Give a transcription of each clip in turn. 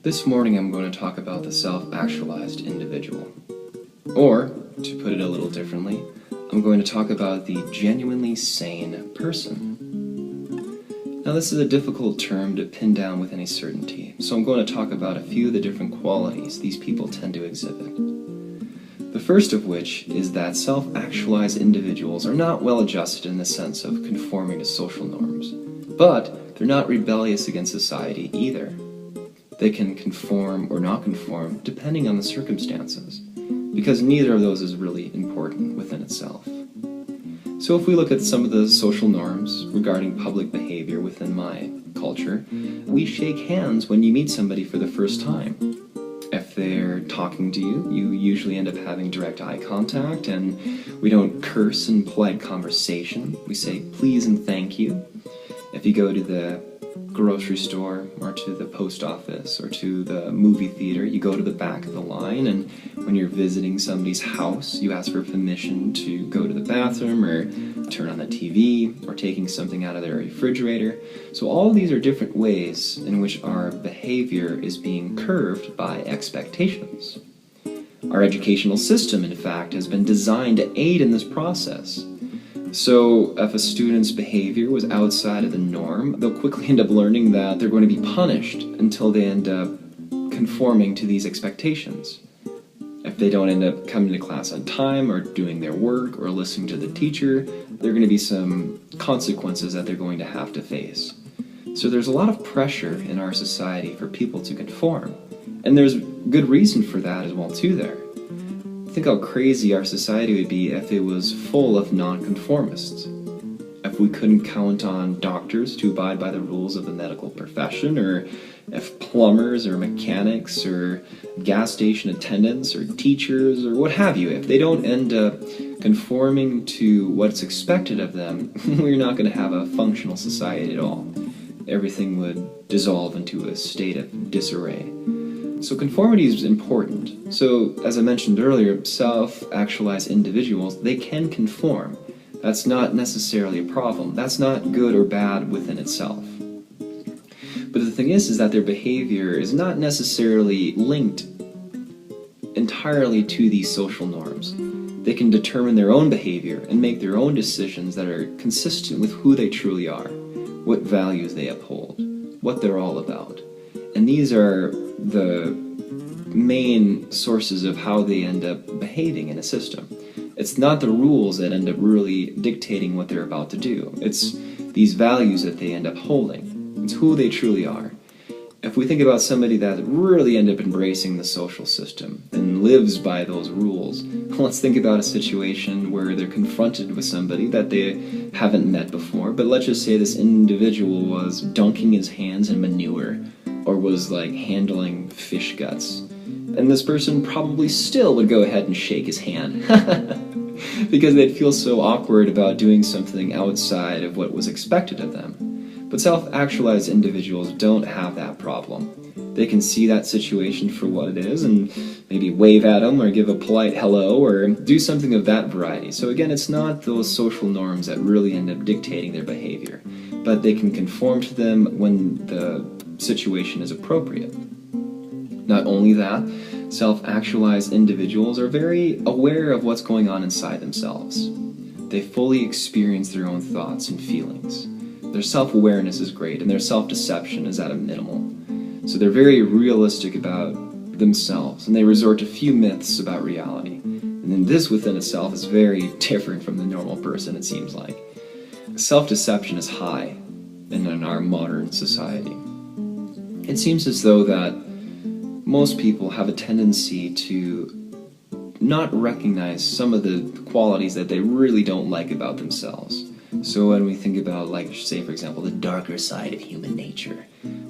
This morning I'm going to talk about the self-actualized individual. Or, to put it a little differently, I'm going to talk about the genuinely sane person. Now this is a difficult term to pin down with any certainty, so I'm going to talk about a few of the different qualities these people tend to exhibit. The first of which is that self-actualized individuals are not well adjusted in the sense of conforming to social norms, but they're not rebellious against society either. They can conform or not conform depending on the circumstances, because neither of those is really important within itself. So if we look at some of the social norms regarding public behavior within my culture, we shake hands when you meet somebody for the first time. If they're talking to you, you usually end up having direct eye contact, and we don't curse in polite conversation. We say please and thank you. If you go to the grocery store or to the post office or to the movie theater, you go to the back of the line, and when you're visiting somebody's house, you ask for permission to go to the bathroom or turn on the TV or taking something out of their refrigerator. So all these are different ways in which our behavior is being curved by expectations. Our educational system, in fact, has been designed to aid in this process. So if a student's behavior was outside of the norm, they'll quickly end up learning that they're going to be punished until they end up conforming to these expectations. If they don't end up coming to class on time or doing their work or listening to the teacher, there are going to be some consequences that they're going to have to face. So there's a lot of pressure in our society for people to conform. And there's good reason for that as well too there. Think how crazy our society would be if it was full of nonconformists. If we couldn't count on doctors to abide by the rules of the medical profession, or if plumbers or mechanics or gas station attendants or teachers or what have you, if they don't end up conforming to what's expected of them, we're not going to have a functional society at all. Everything would dissolve into a state of disarray. So conformity is important. So, as I mentioned earlier, self-actualized individuals, they can conform. That's not necessarily a problem. That's not good or bad within itself. But the thing is that their behavior is not necessarily linked entirely to these social norms. They can determine their own behavior and make their own decisions that are consistent with who they truly are, what values they uphold, what they're all about. And these are the main sources of how they end up behaving in a system. It's not the rules that end up really dictating what they're about to do. It's these values that they end up holding. It's who they truly are. If we think about somebody that really end up embracing the social system and lives by those rules, let's think about a situation where they're confronted with somebody that they haven't met before, but let's just say this individual was dunking his hands in manure or was like handling fish guts. And this person probably still would go ahead and shake his hand because they'd feel so awkward about doing something outside of what was expected of them. But self-actualized individuals don't have that problem. They can see that situation for what it is and maybe wave at them or give a polite hello or do something of that variety. So again, it's not those social norms that really end up dictating their behavior, but they can conform to them when the situation is appropriate. Not only that, self-actualized individuals are very aware of what's going on inside themselves. They fully experience their own thoughts and feelings. Their self-awareness is great, and their self-deception is at a minimal. So they're very realistic about themselves, and they resort to few myths about reality. And then this within itself is very different from the normal person, it seems like. Self-deception is high in our modern society. It seems as though that most people have a tendency to not recognize some of the qualities that they really don't like about themselves. So when we think about, like, say for example, the darker side of human nature,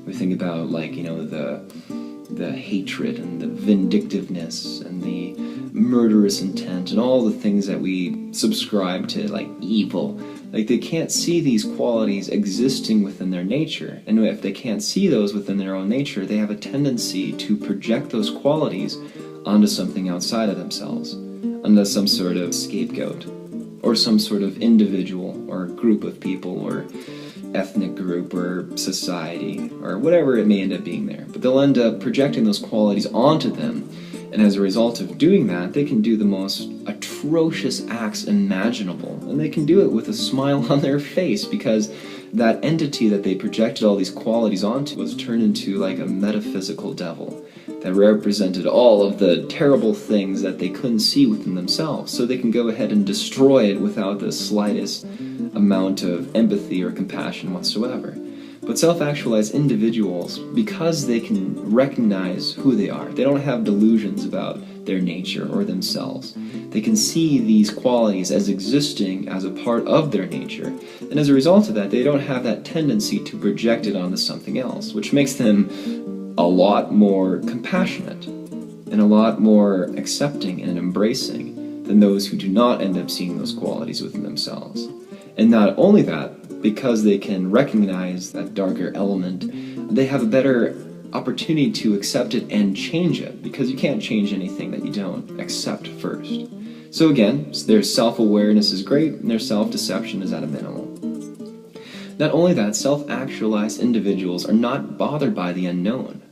we think about, like, you know, the hatred and the vindictiveness and the murderous intent and all the things that we subscribe to, like evil. Like, they can't see these qualities existing within their nature, and if they can't see those within their own nature, they have a tendency to project those qualities onto something outside of themselves, onto some sort of scapegoat, or some sort of individual or group of people, or ethnic group or society or whatever it may end up being there. But they'll end up projecting those qualities onto them, and as a result of doing that, they can do the most atrocious acts imaginable, and they can do it with a smile on their face because that entity that they projected all these qualities onto was turned into like a metaphysical devil that represented all of the terrible things that they couldn't see within themselves, so they can go ahead and destroy it without the slightest amount of empathy or compassion whatsoever. But self-actualized individuals, because they can recognize who they are, they don't have delusions about their nature or themselves. They can see these qualities as existing as a part of their nature, and as a result of that, they don't have that tendency to project it onto something else, which makes them a lot more compassionate and a lot more accepting and embracing than those who do not end up seeing those qualities within themselves. And not only that, because they can recognize that darker element, they have a better opportunity to accept it and change it, because you can't change anything that you don't accept first. So again, their self-awareness is great, and their self-deception is at a minimum. Not only that, self-actualized individuals are not bothered by the unknown.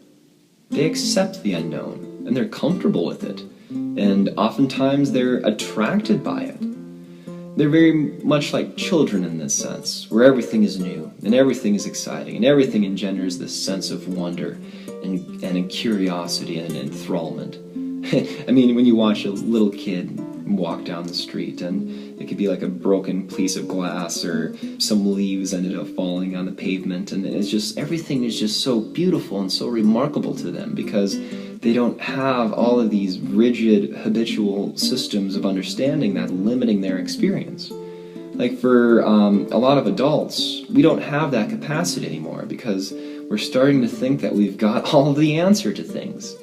They accept the unknown, and they're comfortable with it, and oftentimes they're attracted by it. They're very much like children in this sense, where everything is new, and everything is exciting, and everything engenders this sense of wonder, and curiosity, and enthrallment. I mean, when you watch a little kid walk down the street, and it could be like a broken piece of glass, or some leaves ended up falling on the pavement, and it's just, everything is just so beautiful and so remarkable to them, because they don't have all of these rigid, habitual systems of understanding that limiting their experience. Like for a lot of adults, we don't have that capacity anymore because we're starting to think that we've got all of the answer to things.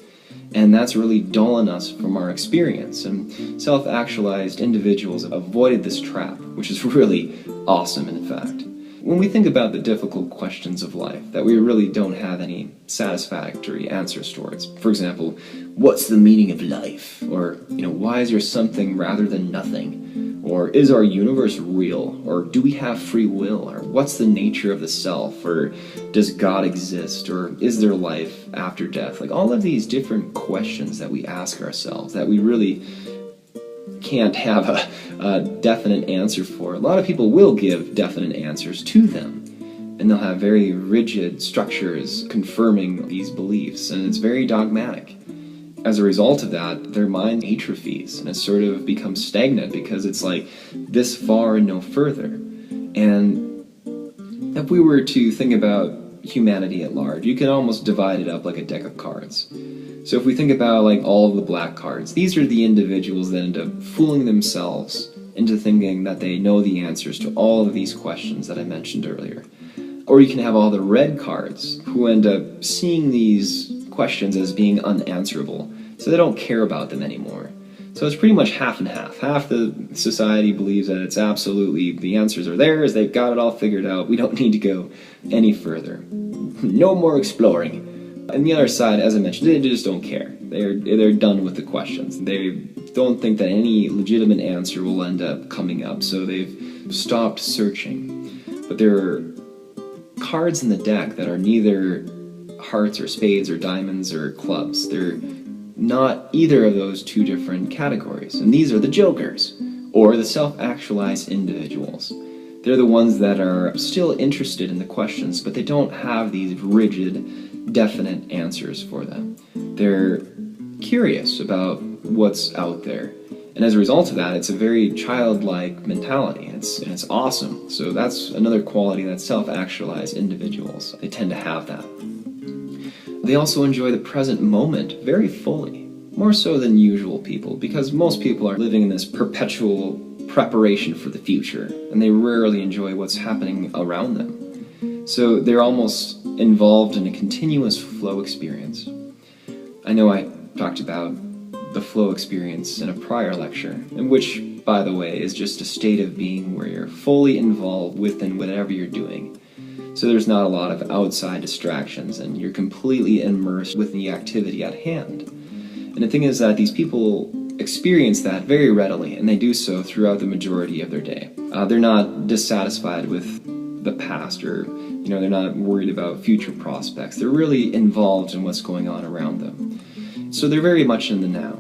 And that's really dulling us from our experience. And self-actualized individuals have avoided this trap, which is really awesome, in fact. When we think about the difficult questions of life that we really don't have any satisfactory answers towards, for example, what's the meaning of life? Or, why is there something rather than nothing? Or is our universe real? Or do we have free will? Or what's the nature of the self? Or does God exist? Or is there life after death? Like all of these different questions that we ask ourselves that we really can't have a definite answer for. A lot of people will give definite answers to them, and they'll have very rigid structures confirming these beliefs, and it's very dogmatic. As a result of that, their mind atrophies, and it sort of becomes stagnant because it's like this far and no further. And if we were to think about humanity at large, you can almost divide it up like a deck of cards. So if we think about like all of the black cards, these are the individuals that end up fooling themselves into thinking that they know the answers to all of these questions that I mentioned earlier. Or you can have all the red cards who end up seeing these questions as being unanswerable, so they don't care about them anymore. So it's pretty much half and half. Half the society believes that it's absolutely, the answers are theirs, they've got it all figured out, we don't need to go any further. No more exploring. And the other side, as I mentioned, they just don't care. They're done with the questions. They don't think that any legitimate answer will end up coming up, so they've stopped searching. But there are cards in the deck that are neither hearts or spades or diamonds or clubs. They're not either of those two different categories. And these are the jokers, or the self-actualized individuals. They're the ones that are still interested in the questions, but they don't have these rigid, definite answers for them. They're curious about what's out there. And as a result of that, it's a very childlike mentality. It's awesome. So that's another quality that self-actualized individuals, they tend to have that. They also enjoy the present moment very fully, more so than usual people, because most people are living in this perpetual preparation for the future, and they rarely enjoy what's happening around them. So they're almost involved in a continuous flow experience. I know I talked about the flow experience in a prior lecture, in which, by the way, is just a state of being where you're fully involved within whatever you're doing. So there's not a lot of outside distractions, and you're completely immersed within the activity at hand. And the thing is that these people experience that very readily, and they do so throughout the majority of their day. They're not dissatisfied with the past, or they're not worried about future prospects. They're really involved in what's going on around them. So they're very much in the now.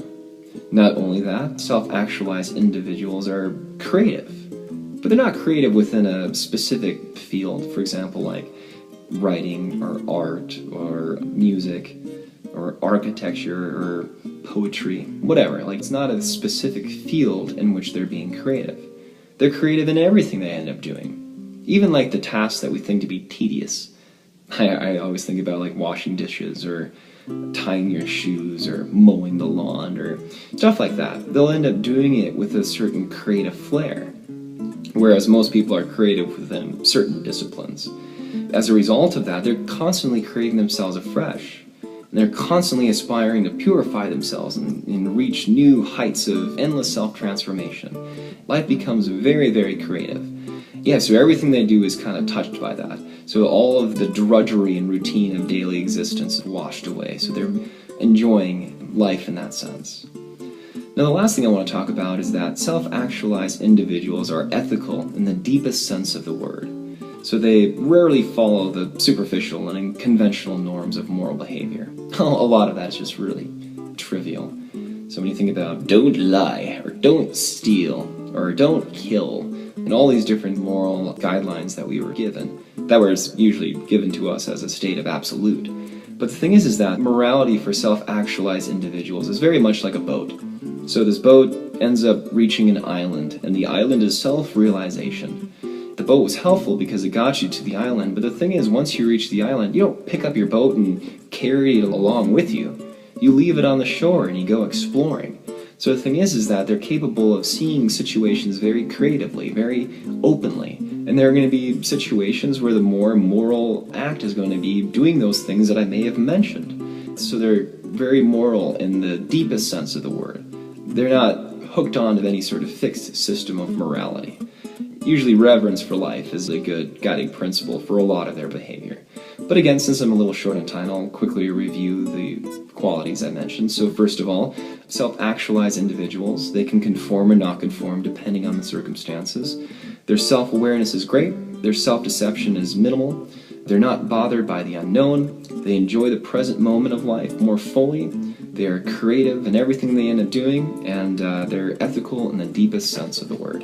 Not only that, self-actualized individuals are creative, but they're not creative within a specific field. For example, like writing or art or music or architecture or poetry, whatever. Like, it's not a specific field in which they're being creative. They're creative in everything they end up doing. Even like the tasks that we think to be tedious. I always think about like washing dishes or tying your shoes or mowing the lawn or stuff like that. They'll end up doing it with a certain creative flair, whereas most people are creative within certain disciplines. As a result of that, they're constantly creating themselves afresh. And they're constantly aspiring to purify themselves and reach new heights of endless self-transformation. Life becomes very, very creative. Yeah, so everything they do is kind of touched by that. So all of the drudgery and routine of daily existence is washed away. So they're enjoying life in that sense. Now, the last thing I want to talk about is that self-actualized individuals are ethical in the deepest sense of the word. So they rarely follow the superficial and conventional norms of moral behavior. A lot of that is just really trivial. So when you think about don't lie, or don't steal, or don't kill, and all these different moral guidelines that we were given, that was usually given to us as a state of absolute. But the thing is that morality for self-actualized individuals is very much like a boat. So this boat ends up reaching an island, and the island is self-realization. The boat was helpful because it got you to the island, but the thing is, once you reach the island, you don't pick up your boat and carry it along with you. You leave it on the shore and you go exploring. So the thing is that they're capable of seeing situations very creatively, very openly. And there are going to be situations where the more moral act is going to be doing those things that I may have mentioned. So they're very moral in the deepest sense of the word. They're not hooked on to any sort of fixed system of morality. Usually reverence for life is a good guiding principle for a lot of their behavior. But again, since I'm a little short on time, I'll quickly review the qualities I mentioned. So first of all, self-actualized individuals, they can conform or not conform depending on the circumstances. Their self-awareness is great. Their self-deception is minimal. They're not bothered by the unknown. They enjoy the present moment of life more fully. They're creative in everything they end up doing, and they're ethical in the deepest sense of the word.